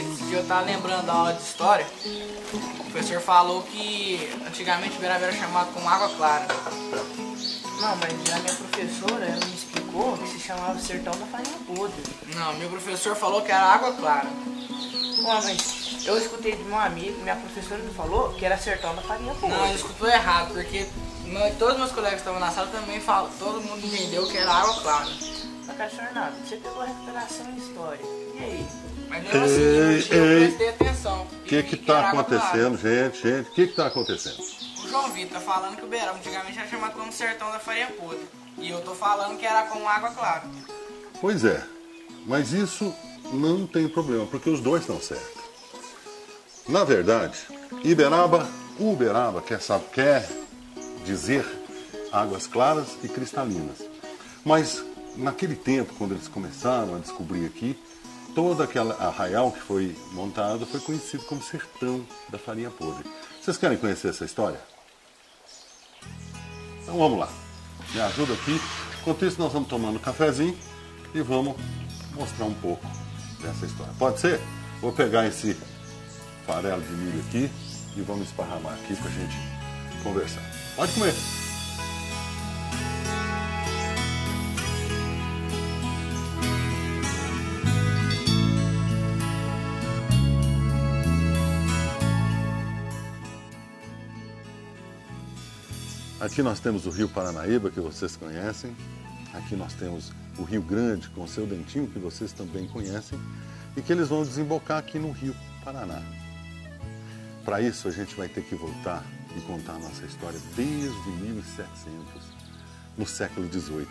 João Vitor, eu tava lembrando da aula de história. O professor falou que antigamente Uberaba era chamado como Água Clara. Não, mas a minha professora, ela me explicou que se chamava Sertão da Farinha Podre. Não, meu professor falou que era Água Clara. Mas eu escutei de meu amigo, minha professora me falou que era Sertão da Farinha Podre. Não, ele escutou errado, porque todos meus colegas que estavam na sala também falam, todo mundo entendeu que era Água Clara. Mas, cara, senhor Renato, você pegou a recuperação em história. E aí? Mas mesmo assim, eu prestei atenção. O que tá acontecendo, gente? O que tá acontecendo? O João Vitor tá falando que o Uberaba antigamente era chamado como Sertão da Farinha Podre. E eu tô falando que era como Água Clara. Pois é, mas isso não tem problema, porque os dois estão certos. Na verdade, Uberaba quer dizer águas claras e cristalinas. Mas naquele tempo, quando eles começaram a descobrir aqui, todo aquele arraial que foi montado foi conhecido como Sertão da Farinha Podre. Vocês querem conhecer essa história? Então vamos lá. Me ajuda aqui. Enquanto isso, nós vamos tomando um cafezinho e vamos mostrar um pouco dessa história. Pode ser? Vou pegar esse farelo de milho aqui e vamos esparramar aqui para a gente conversar. Pode comer! Aqui nós temos o Rio Paranaíba, que vocês conhecem. Aqui nós temos o Rio Grande, com o seu dentinho, que vocês também conhecem. E que eles vão desembocar aqui no Rio Paraná. Para isso, a gente vai ter que voltar e contar a nossa história desde 1700, no século XVIII.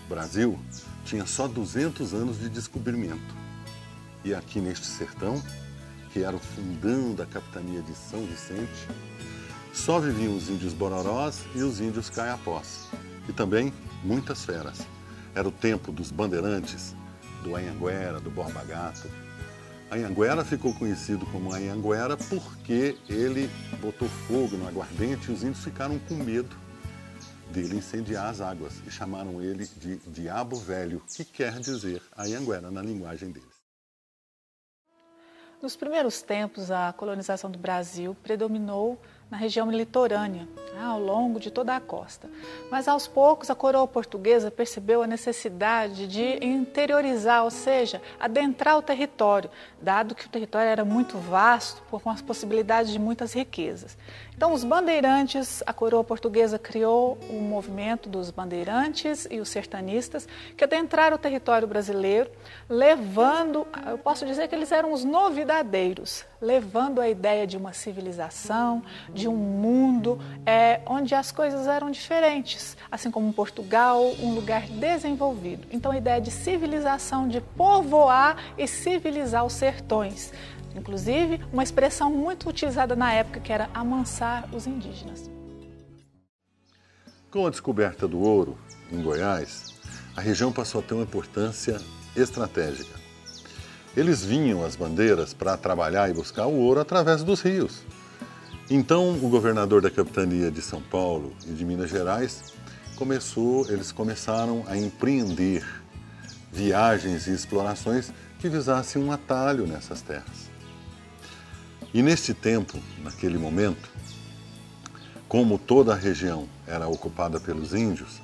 O Brasil tinha só 200 anos de descobrimento. E aqui neste sertão, que era o fundão da capitania de São Vicente, só viviam os índios bororós e os índios caiapós, e também muitas feras. Era o tempo dos bandeirantes, do Anhanguera, do Borba Gato. Anhanguera ficou conhecido como Anhanguera porque ele botou fogo no aguardente e os índios ficaram com medo dele incendiar as águas e chamaram ele de Diabo Velho, que quer dizer Anhanguera na linguagem deles. Nos primeiros tempos, a colonização do Brasil predominou na região litorânea, ao longo de toda a costa. Mas aos poucos a coroa portuguesa percebeu a necessidade de interiorizar, ou seja, adentrar o território, dado que o território era muito vasto, com as possibilidades de muitas riquezas. Então os bandeirantes, a coroa portuguesa criou o movimento dos bandeirantes e os sertanistas que adentraram o território brasileiro, levando, eu posso dizer que eles eram os novidadeiros, levando a ideia de uma civilização, de um mundo onde as coisas eram diferentes, assim como Portugal, um lugar desenvolvido. Então a ideia de civilização, de povoar e civilizar os sertões. Inclusive, uma expressão muito utilizada na época, que era amansar os indígenas. Com a descoberta do ouro em Goiás, a região passou a ter uma importância estratégica. Eles vinham as bandeiras para trabalhar e buscar o ouro através dos rios. Então, o governador da capitania de São Paulo e de Minas Gerais eles começaram a empreender viagens e explorações que visassem um atalho nessas terras. E neste tempo, naquele momento, como toda a região era ocupada pelos índios,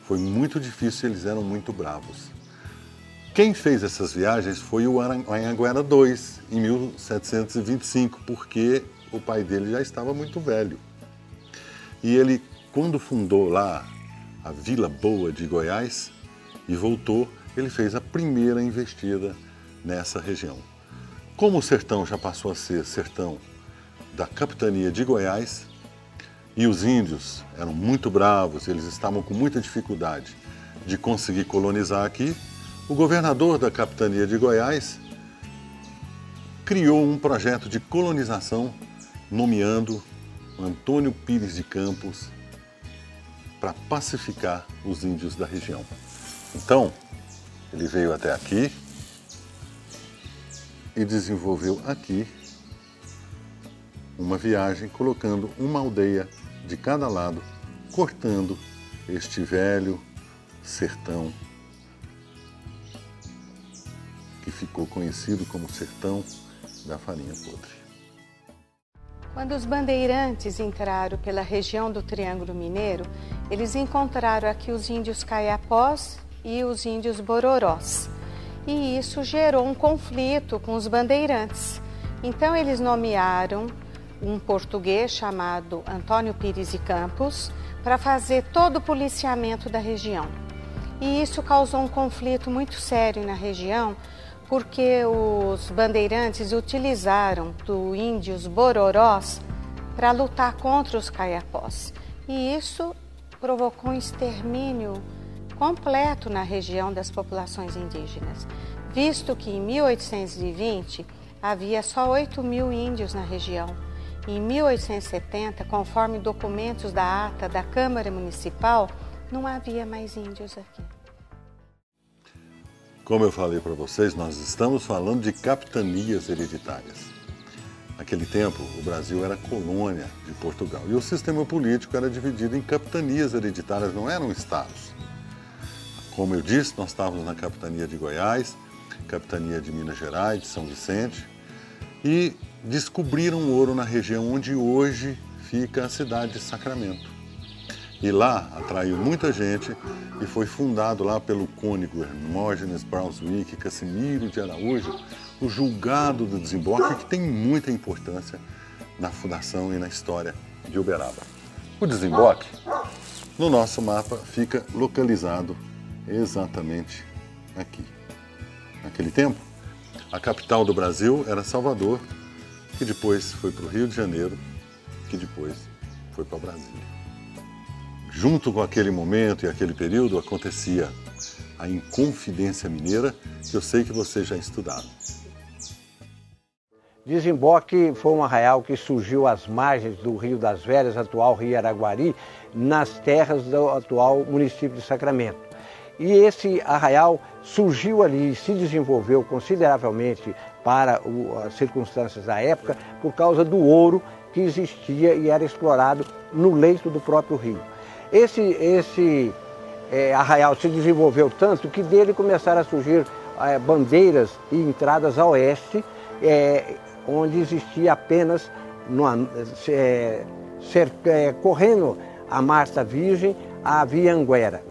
foi muito difícil, eles eram muito bravos. Quem fez essas viagens foi o Anhanguera II, em 1725, porque o pai dele já estava muito velho. E ele, quando fundou lá a Vila Boa de Goiás e voltou, ele fez a primeira investida nessa região. Como o sertão já passou a ser sertão da capitania de Goiás, e os índios eram muito bravos, eles estavam com muita dificuldade de conseguir colonizar aqui, o governador da capitania de Goiás criou um projeto de colonização, nomeando Antônio Pires de Campos para pacificar os índios da região. Então, ele veio até aqui e desenvolveu aqui uma viagem colocando uma aldeia de cada lado, cortando este velho sertão que ficou conhecido como Sertão da Farinha Podre. Quando os bandeirantes entraram pela região do Triângulo Mineiro, eles encontraram aqui os índios Caiapós e os índios Bororós. E isso gerou um conflito com os bandeirantes. Então eles nomearam um português chamado Antônio Pires e Campos para fazer todo o policiamento da região. E isso causou um conflito muito sério na região, porque os bandeirantes utilizaram dos índios Bororós para lutar contra os Caiapós. E isso provocou um extermínio completo na região das populações indígenas, visto que em 1820 havia só 8.000 índios na região. Em 1870, conforme documentos da ata da Câmara Municipal, não havia mais índios aqui. Como eu falei para vocês, nós estamos falando de capitanias hereditárias. Naquele tempo, o Brasil era colônia de Portugal e o sistema político era dividido em capitanias hereditárias, não eram estados. Como eu disse, nós estávamos na capitania de Goiás, capitania de Minas Gerais, de São Vicente, e descobriram ouro na região onde hoje fica a cidade de Sacramento. E lá atraiu muita gente e foi fundado lá pelo cônego Hermógenes Braunschweig Casimiro de Araújo, o julgado do desembarque, que tem muita importância na fundação e na história de Uberaba. O desembarque, no nosso mapa, fica localizado exatamente aqui. Naquele tempo, a capital do Brasil era Salvador, que depois foi para o Rio de Janeiro, que depois foi para Brasília. Junto com aquele momento e aquele período acontecia a Inconfidência Mineira, que eu sei que vocês já estudaram. Desemboque foi um arraial que surgiu às margens do Rio das Velhas, atual Rio Araguari, nas terras do atual município de Sacramento. E esse arraial surgiu ali e se desenvolveu consideravelmente para as circunstâncias da época por causa do ouro que existia e era explorado no leito do próprio rio. Esse arraial se desenvolveu tanto que dele começaram a surgir bandeiras e entradas a oeste, onde existia apenas, correndo a Marta Virgem, a Via Anguera.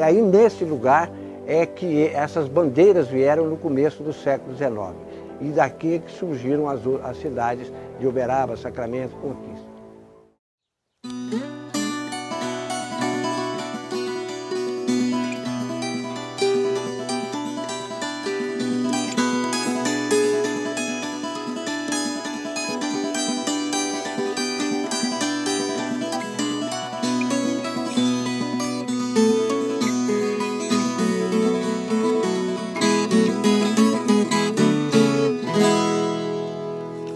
Aí nesse lugar é que essas bandeiras vieram no começo do século XIX. E daqui é que surgiram as cidades de Uberaba, Sacramento, Conquista.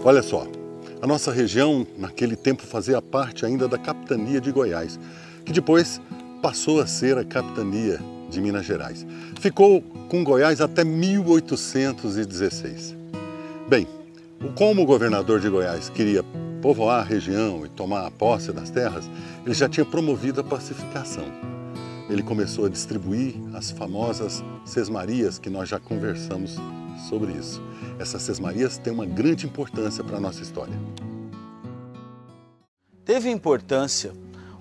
Olha só, a nossa região naquele tempo fazia parte ainda da capitania de Goiás, que depois passou a ser a capitania de Minas Gerais. Ficou com Goiás até 1816. Bem, como o governador de Goiás queria povoar a região e tomar a posse das terras, ele já tinha promovido a pacificação. Ele começou a distribuir as famosas sesmarias, que nós já conversamos sobre isso. Essas sesmarias têm uma grande importância para a nossa história. Teve importância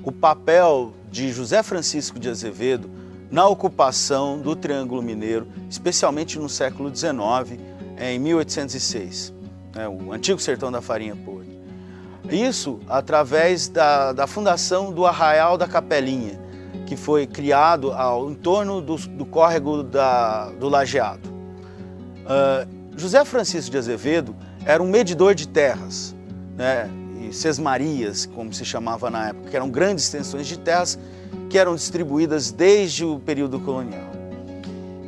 o papel de José Francisco de Azevedo na ocupação do Triângulo Mineiro, especialmente no século XIX, em 1806, o antigo Sertão da Farinha Podre. Isso através da fundação do Arraial da Capelinha, que foi criado em torno do córrego do Lajeado. José Francisco de Azevedo era um medidor de terras, e sesmarias, como se chamava na época, que eram grandes extensões de terras que eram distribuídas desde o período colonial.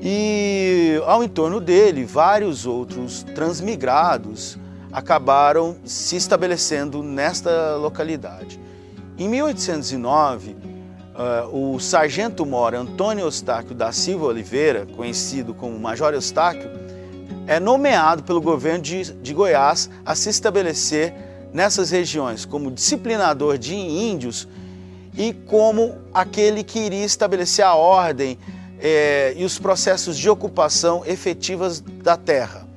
E ao entorno dele, vários outros transmigrados acabaram se estabelecendo nesta localidade. Em 1809, o sargento-mor Antônio Eustáquio da Silva Oliveira, conhecido como Major Eustáquio, é nomeado pelo governo de Goiás a se estabelecer nessas regiões como disciplinador de índios e como aquele que iria estabelecer a ordem e os processos de ocupação efetivas da terra.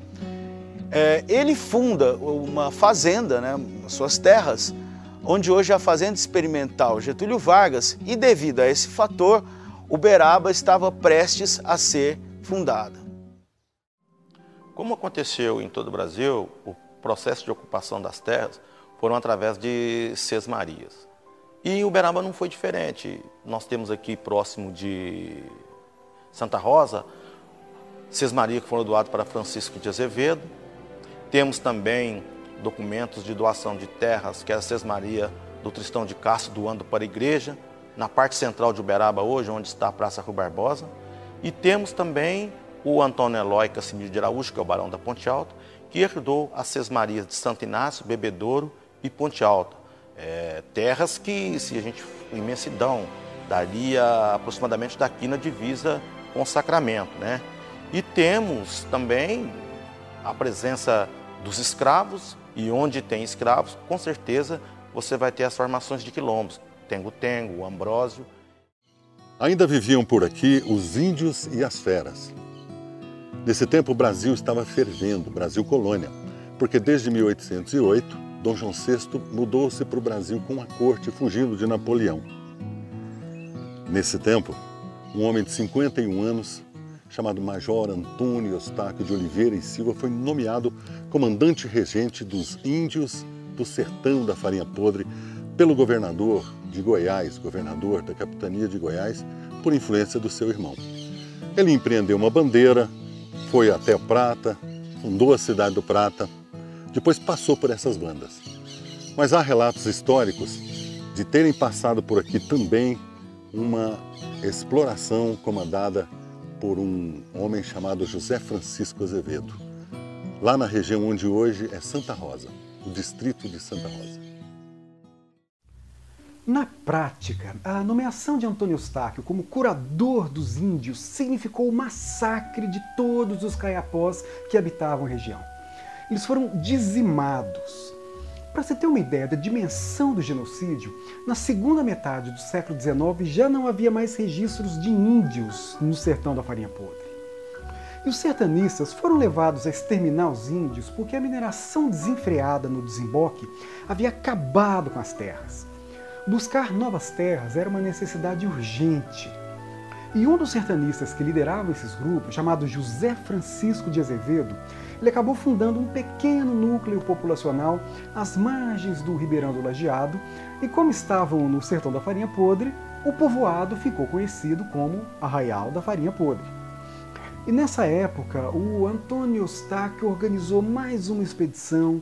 Ele funda uma fazenda, né, suas terras, onde hoje é a Fazenda Experimental Getúlio Vargas, e devido a esse fator, Uberaba estava prestes a ser fundada. Como aconteceu em todo o Brasil, o processo de ocupação das terras foram através de sesmarias. E Uberaba não foi diferente. Nós temos aqui próximo de Santa Rosa, sesmaria que foram doadas para Francisco de Azevedo. Temos também documentos de doação de terras, que é a sesmaria do Tristão de Castro doando para a igreja, na parte central de Uberaba hoje, onde está a Praça Rui Barbosa. E temos também o Antônio Eloy Cassimiro de Araújo, que é o Barão da Ponte Alta, que herdou as sesmarias de Santo Inácio, Bebedouro e Ponte Alta. Terras que, se a gente imensidão, daria aproximadamente daqui na divisa com o Sacramento, né? E temos também a presença dos escravos, e onde tem escravos, com certeza você vai ter as formações de quilombos, Tengo-Tengo, Ambrósio. Ainda viviam por aqui os índios e as feras. Nesse tempo o Brasil estava fervendo, Brasil colônia, porque desde 1808 Dom João VI mudou-se para o Brasil com a corte, fugindo de Napoleão. Nesse tempo, um homem de 51 anos, chamado Major Antônio Eustáquio de Oliveira e Silva, foi nomeado comandante regente dos índios do sertão da Farinha Podre pelo governador de Goiás, governador da capitania de Goiás, por influência do seu irmão. Ele empreendeu uma bandeira, foi até o Prata, fundou a cidade do Prata, depois passou por essas bandas. Mas há relatos históricos de terem passado por aqui também uma exploração comandada por um homem chamado José Francisco Azevedo, lá na região onde hoje é Santa Rosa, o distrito de Santa Rosa. Na prática, a nomeação de Antônio Eustáquio como curador dos índios significou o massacre de todos os caiapós que habitavam a região. Eles foram dizimados. Para você ter uma ideia da dimensão do genocídio, na segunda metade do século XIX já não havia mais registros de índios no sertão da Farinha Podre. E os sertanistas foram levados a exterminar os índios porque a mineração desenfreada no desemboque havia acabado com as terras. Buscar novas terras era uma necessidade urgente. E um dos sertanistas que lideravam esses grupos, chamado José Francisco de Azevedo, ele acabou fundando um pequeno núcleo populacional às margens do Ribeirão do Lajeado, e como estavam no sertão da Farinha Podre, o povoado ficou conhecido como Arraial da Farinha Podre. E nessa época, o Antônio Eustáquio organizou mais uma expedição,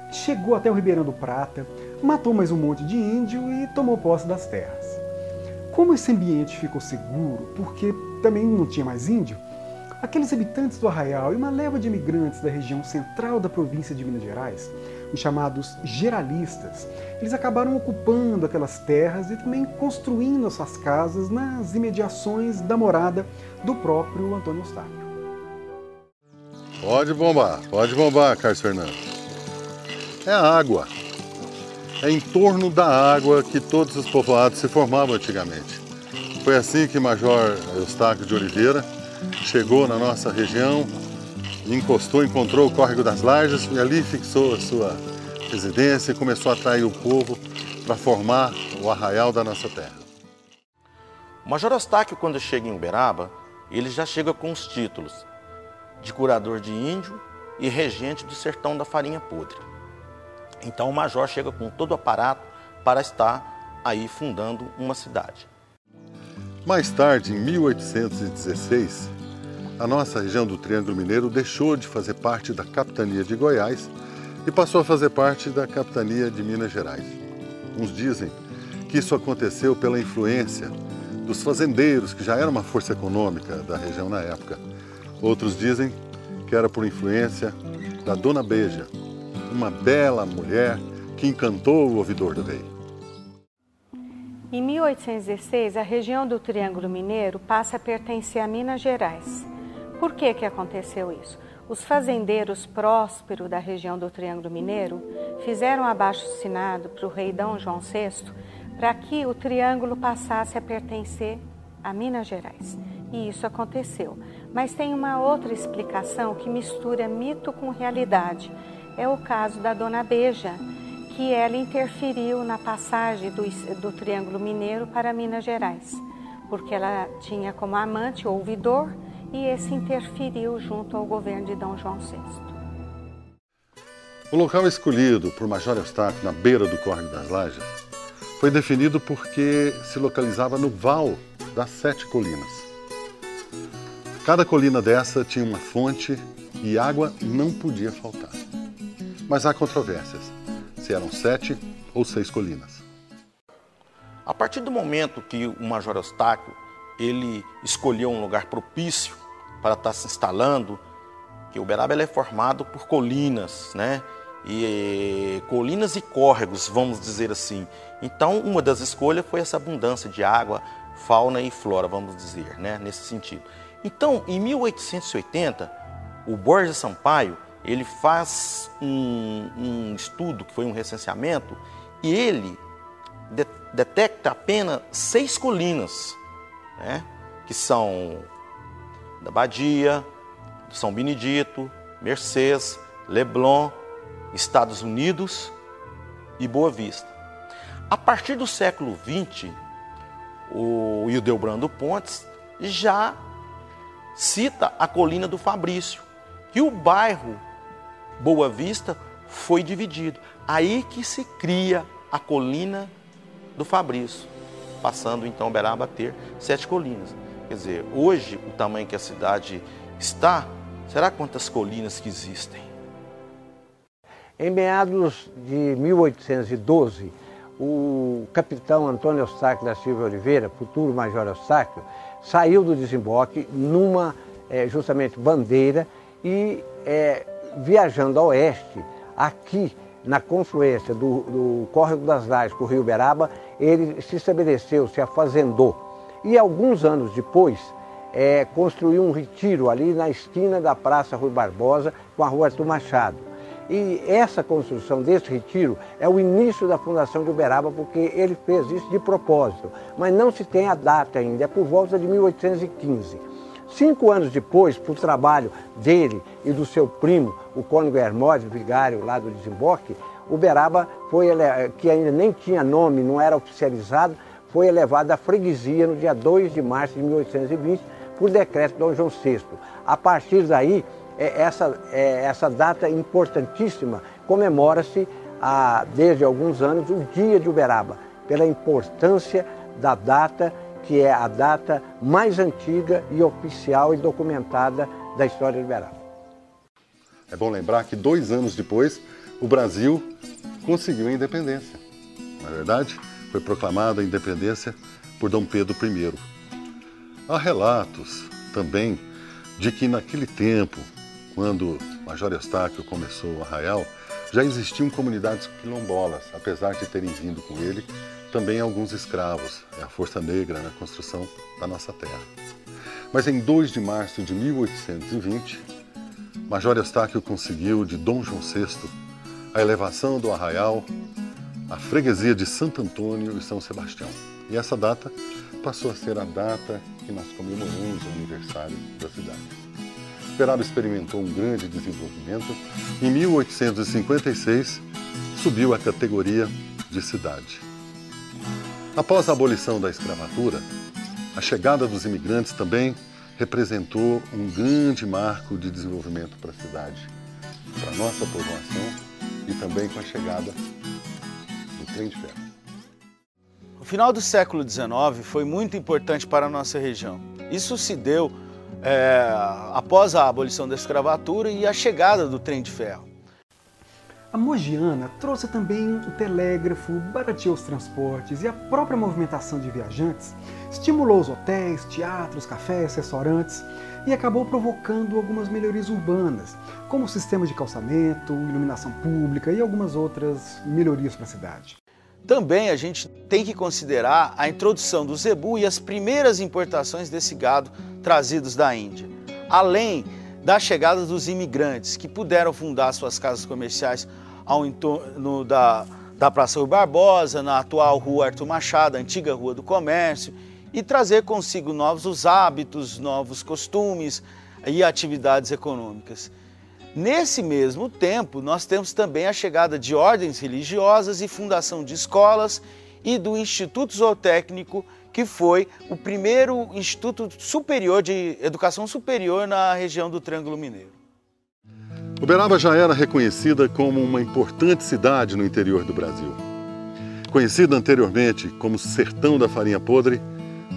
chegou até o Ribeirão do Prata, matou mais um monte de índio e tomou posse das terras. Como esse ambiente ficou seguro, porque também não tinha mais índio, aqueles habitantes do Arraial e uma leva de imigrantes da região central da província de Minas Gerais, os chamados geralistas, eles acabaram ocupando aquelas terras e também construindo as suas casas nas imediações da morada do próprio Antônio Eustáquio. Pode bombar, Carlos Fernando. É a água. É em torno da água que todos os povoados se formavam antigamente. Foi assim que Major Eustáquio de Oliveira chegou na nossa região, encontrou o Córrego das Lajes e ali fixou a sua residência e começou a atrair o povo para formar o arraial da nossa terra. O Major Eustáquio, quando chega em Uberaba, ele já chega com os títulos de curador de índio e regente do sertão da Farinha Podre. Então o major chega com todo o aparato para estar aí fundando uma cidade. Mais tarde, em 1816, a nossa região do Triângulo Mineiro deixou de fazer parte da capitania de Goiás e passou a fazer parte da capitania de Minas Gerais. Uns dizem que isso aconteceu pela influência dos fazendeiros, que já era uma força econômica da região na época. Outros dizem que era por influência da Dona Beija, uma bela mulher que encantou o ouvidor do rei. Em 1816, a região do Triângulo Mineiro passa a pertencer a Minas Gerais. Por que aconteceu isso? Os fazendeiros prósperos da região do Triângulo Mineiro fizeram abaixo-assinado para o rei Dom João VI para que o Triângulo passasse a pertencer a Minas Gerais. e isso aconteceu. Mas tem uma outra explicação que mistura mito com realidade. É o caso da Dona Beija, que ela interferiu na passagem do Triângulo Mineiro para Minas Gerais, porque ela tinha como amante o ouvidor e esse interferiu junto ao governo de Dom João VI. O local escolhido por Major Eustáquio, na beira do Córrego das Lajes, foi definido porque se localizava no val das 7 colinas. Cada colina dessa tinha uma fonte e água não podia faltar. Mas há controvérsias, se eram 7 ou 6 colinas. A partir do momento que o Major Eustáquio ele escolheu um lugar propício para estar se instalando, que Uberaba é formado por colinas, né? E colinas e córregos, vamos dizer assim. Então, uma das escolhas foi essa abundância de água, fauna e flora, vamos dizer, né? Nesse sentido. Então, em 1880, o Borges Sampaio ele faz um estudo, que foi um recenseamento, e ele detecta apenas 6 colinas, né? Que são da Badia, São Benedito, Mercês, Leblon, Estados Unidos e Boa Vista. A partir do século XX, o Hildebrando Pontes já cita a colina do Fabrício, que o bairro Boa Vista foi dividido. Aí que se cria a colina do Fabrício, passando então Uberaba a ter 7 colinas. Quer dizer, hoje o tamanho que a cidade está, será quantas colinas que existem? Em meados de 1812, o capitão Antônio Eustáquio da Silva Oliveira, futuro Major Eustáquio, saiu do desemboque numa, justamente, bandeira e, viajando a oeste, aqui na confluência do Córrego das Lajes com o Rio Uberaba, ele se estabeleceu, se afazendou. E alguns anos depois, construiu um retiro ali na esquina da Praça Rui Barbosa com a Rua Arthur Machado. E essa construção desse retiro é o início da fundação de Uberaba, porque ele fez isso de propósito, mas não se tem a data ainda, é por volta de 1815. 5 anos depois, por trabalho dele e do seu primo, o cônego Hermódio, vigário lá do desemboque, Uberaba, que ainda nem tinha nome, não era oficializado, foi elevado à freguesia no dia 2 de março de 1820, por decreto de Dom João VI. A partir daí, essa data importantíssima comemora-se desde alguns anos o Dia de Uberaba, pela importância da data, que é a data mais antiga e oficial e documentada da história de Uberaba. É bom lembrar que 2 anos depois, o Brasil conseguiu a independência. Na verdade, foi proclamada a independência por Dom Pedro I. Há relatos também de que naquele tempo, quando Major Eustáquio começou o arraial, já existiam comunidades quilombolas, apesar de terem vindo com ele também alguns escravos, a força negra na construção da nossa terra. Mas em 2 de março de 1820, Major Eustáquio conseguiu de Dom João VI a elevação do arraial à freguesia de Santo Antônio e São Sebastião. E essa data passou a ser a data que nós comemoramos o aniversário da cidade. Uberaba experimentou um grande desenvolvimento. Em 1856, subiu à categoria de cidade. Após a abolição da escravatura, a chegada dos imigrantes também representou um grande marco de desenvolvimento para a cidade, para a nossa povoação e também com a chegada do trem de ferro. O final do século XIX foi muito importante para a nossa região. Isso se deu após a abolição da escravatura e a chegada do trem de ferro. A Mogiana trouxe também o telégrafo, barateou os transportes e a própria movimentação de viajantes estimulou os hotéis, teatros, cafés, restaurantes e acabou provocando algumas melhorias urbanas, como o sistema de calçamento, iluminação pública e algumas outras melhorias para a cidade. Também a gente tem que considerar a introdução do zebu e as primeiras importações desse gado trazidos da Índia, além da chegada dos imigrantes que puderam fundar suas casas comerciais ao entorno da Praça Rui Barbosa, na atual Rua Arthur Machado, a antiga Rua do Comércio, e trazer consigo novos hábitos, novos costumes e atividades econômicas. Nesse mesmo tempo, nós temos também a chegada de ordens religiosas e fundação de escolas e do Instituto Zootécnico, que foi o primeiro instituto superior de educação superior na região do Triângulo Mineiro. Uberaba já era reconhecida como uma importante cidade no interior do Brasil. Conhecida anteriormente como Sertão da Farinha Podre,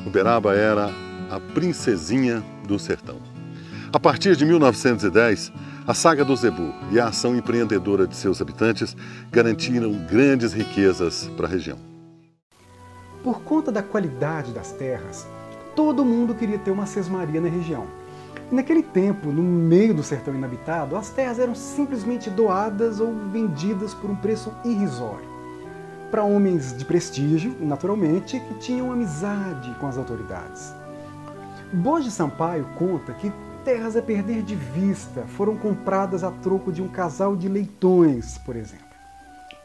Uberaba era a princesinha do sertão. A partir de 1910, a saga do Zebu e a ação empreendedora de seus habitantes garantiram grandes riquezas para a região. Por conta da qualidade das terras, todo mundo queria ter uma sesmaria na região. E naquele tempo, no meio do sertão inabitado, as terras eram simplesmente doadas ou vendidas por um preço irrisório. Para homens de prestígio, naturalmente, que tinham amizade com as autoridades. Borges Sampaio conta que terras a perder de vista foram compradas a troco de um casal de leitões, por exemplo.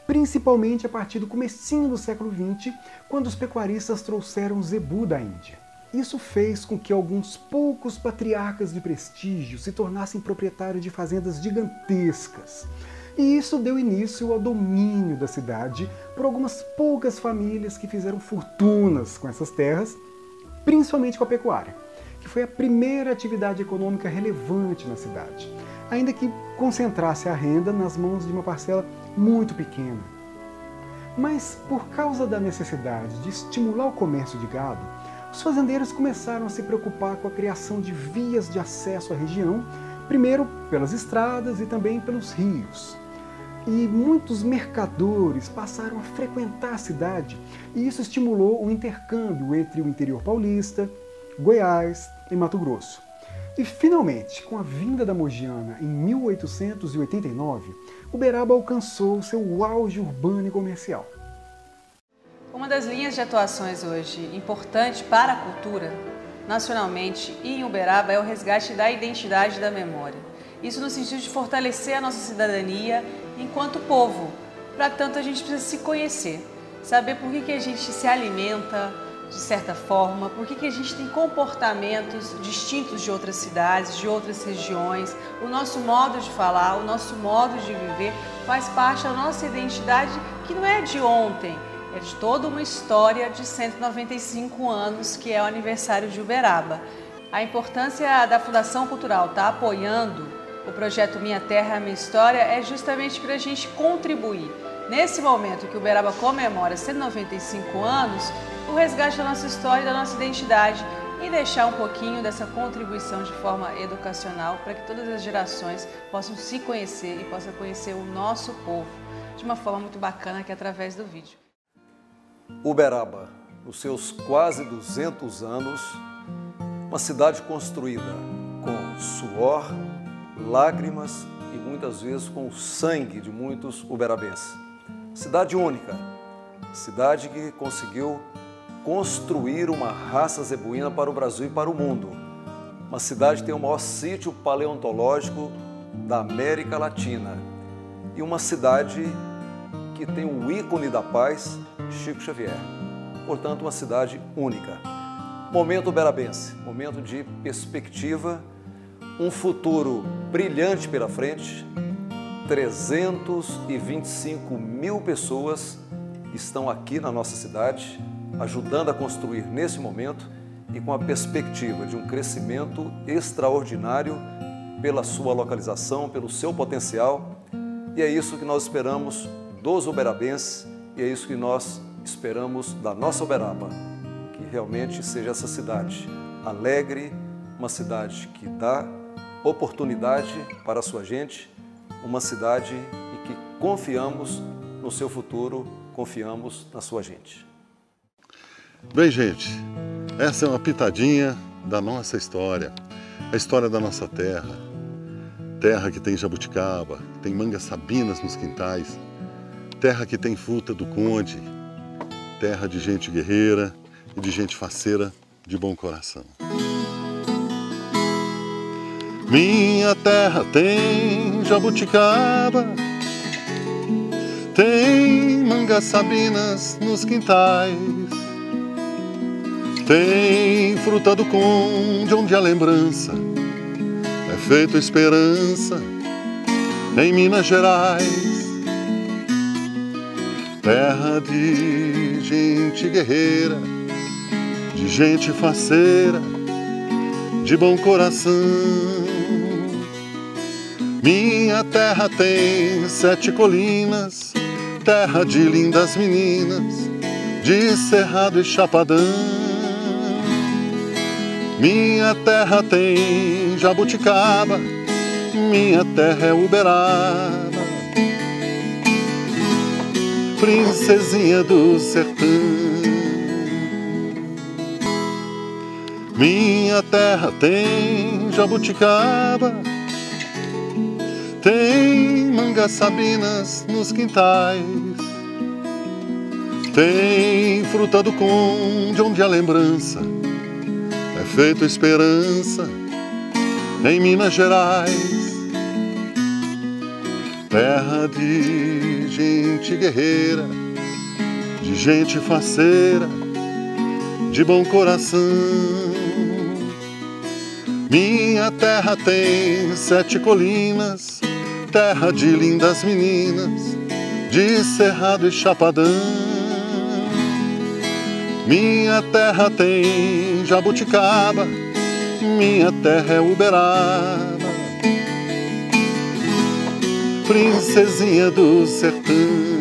Principalmente a partir do comecinho do século XX, quando os pecuaristas trouxeram zebu da Índia. Isso fez com que alguns poucos patriarcas de prestígio se tornassem proprietários de fazendas gigantescas. E isso deu início ao domínio da cidade por algumas poucas famílias que fizeram fortunas com essas terras, principalmente com a pecuária, que foi a primeira atividade econômica relevante na cidade, ainda que concentrasse a renda nas mãos de uma parcela muito pequena. Mas, por causa da necessidade de estimular o comércio de gado, os fazendeiros começaram a se preocupar com a criação de vias de acesso à região, primeiro pelas estradas e também pelos rios. E muitos mercadores passaram a frequentar a cidade, e isso estimulou o intercâmbio entre o interior paulista, Goiás e Mato Grosso. E, finalmente, com a vinda da Mogiana em 1889, Uberaba alcançou seu auge urbano e comercial. Uma das linhas de atuações hoje importante para a cultura, nacionalmente e em Uberaba, é o resgate da identidade e da memória. Isso no sentido de fortalecer a nossa cidadania enquanto povo. Para tanto, a gente precisa se conhecer, saber por que a gente se alimenta de certa forma, por que a gente tem comportamentos distintos de outras cidades, de outras regiões. O nosso modo de falar, o nosso modo de viver faz parte da nossa identidade, que não é de ontem, é de toda uma história de 195 anos, que é o aniversário de Uberaba. A importância da Fundação Cultural estar apoiando o projeto Minha Terra, Minha História é justamente para a gente contribuir. Nesse momento que Uberaba comemora 195 anos, o resgate da nossa história e da nossa identidade e deixar um pouquinho dessa contribuição de forma educacional para que todas as gerações possam se conhecer e possam conhecer o nosso povo de uma forma muito bacana, que é através do vídeo. Uberaba, nos seus quase 200 anos, uma cidade construída com suor, lágrimas e muitas vezes com o sangue de muitos uberabenses. Cidade única, cidade que conseguiu construir uma raça zebuína para o Brasil e para o mundo. Uma cidade que tem o maior sítio paleontológico da América Latina. E uma cidade que tem o ícone da paz, Chico Xavier. Portanto, uma cidade única. Momento uberabense, momento de perspectiva, um futuro brilhante pela frente. 325 mil pessoas estão aqui na nossa cidade, ajudando a construir nesse momento e com a perspectiva de um crescimento extraordinário pela sua localização, pelo seu potencial. E é isso que nós esperamos dos uberabenses e é isso que nós esperamos da nossa Uberaba, que realmente seja essa cidade alegre, uma cidade que dá oportunidade para a sua gente, uma cidade em que confiamos no seu futuro, confiamos na sua gente. Bem, gente, essa é uma pitadinha da nossa história, a história da nossa terra. Terra que tem jabuticaba, tem mangas sabinas nos quintais, terra que tem fruta do conde, terra de gente guerreira e de gente faceira de bom coração. Minha terra tem jabuticaba, tem mangas sabinas nos quintais, Tem fruta do conde onde a lembrança é feito esperança, em Minas Gerais, terra de gente guerreira, de gente faceira, de bom coração. Minha terra tem 7 colinas, terra de lindas meninas, de cerrado e chapadão. Minha terra tem jabuticaba, minha terra é Uberaba, princesinha do sertão. Minha terra tem jabuticaba, tem mangas sabinas nos quintais, tem fruta do conde onde a lembrança é feito esperança, em Minas Gerais, terra de gente guerreira, de gente faceira, de bom coração. Minha terra tem 7 colinas, terra de lindas meninas, de cerrado e chapadão. Minha terra tem jabuticaba, minha terra é Uberaba, princesinha do sertão.